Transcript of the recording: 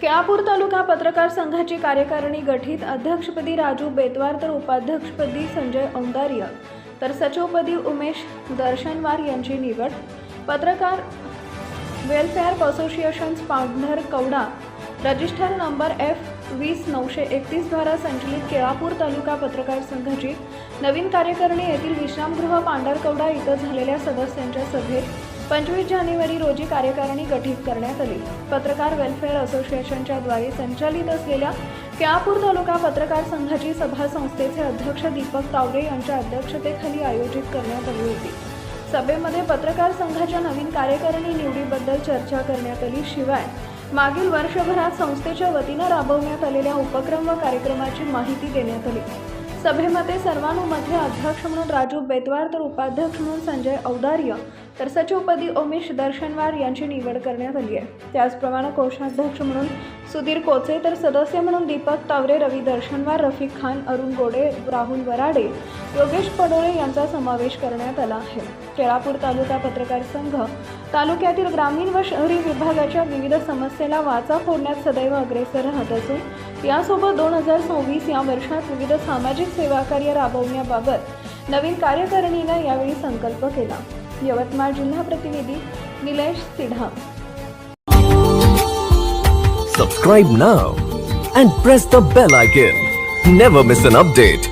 केळापूर तालुका पत्रकार संघाची कार्यकारिणी गठीत। अध्यक्षपदी राजू बेतवार तर उपाध्यक्षपदी संजय औंदार्य तर सचिवपदी उमेश दर्शनवार यांची निवड। पत्रकार वेलफेअर असोसिएशन पांढर कवडा रजिस्टर नंबर F20931 द्वारा संचलित केळापूर तालुका पत्रकार संघाची नवीन कार्यकारिणी येथील विश्रामगृह पांढरकवडा इथं झालेल्या सदस्यांच्या सभेत 25 जानेवारी रोजी कार्यकारिणी गठीत करण्यात आली। पत्रकार वेलफेअर असोसिएशनच्या द्वारे संचालित असलेल्या केळापूर तालुका पत्रकार संघाची सभा संस्थेचे अध्यक्ष दीपक तावरे यांच्या अध्यक्षतेखाली आयोजित करण्यात आली होती। सभेमध्ये पत्रकार संघाच्या नवीन कार्यकारिणी निवडीबद्दल चर्चा करण्यात आली। शिवाय मागील वर्षभरात संस्थेच्या वतीने राबवण्यात आलेल्या उपक्रम व कार्यक्रमाची माहिती देण्यात आली। सभेमध्ये सर्वानुमते अध्यक्ष म्हणून राजू बेतवार तर उपाध्यक्ष म्हणून संजय औंदार्य तर सचिवपदी उमेश दर्शनवार यांची निवड करण्यात आली आहे। त्याचप्रमाणे कोषाध्यक्ष म्हणून सुधीर कोचे तर सदस्य म्हणून दीपक तावरे, रवी दर्शनवार, रफिक खान, अरुण गोडे, राहुल वराडे, योगेश पडोळे यांचा समावेश करण्यात आला आहे। केळापूर तालुका पत्रकार संघ तालुक्यातील ग्रामीण व शहरी विभागाच्या विविध समस्येला वाचा फोडण्यात सदैव अग्रेसर राहत असून यासोबत 2026 या वर्षात विविध सामाजिक सेवा कार्य राबवण्याबाबत नवीन कार्यकारिणीने यावेळी संकल्प केला। यवतमाळ जिल्हा प्रतिनिधी Nilesh सिढा। Subscribe now and press the bell icon. Never miss an update.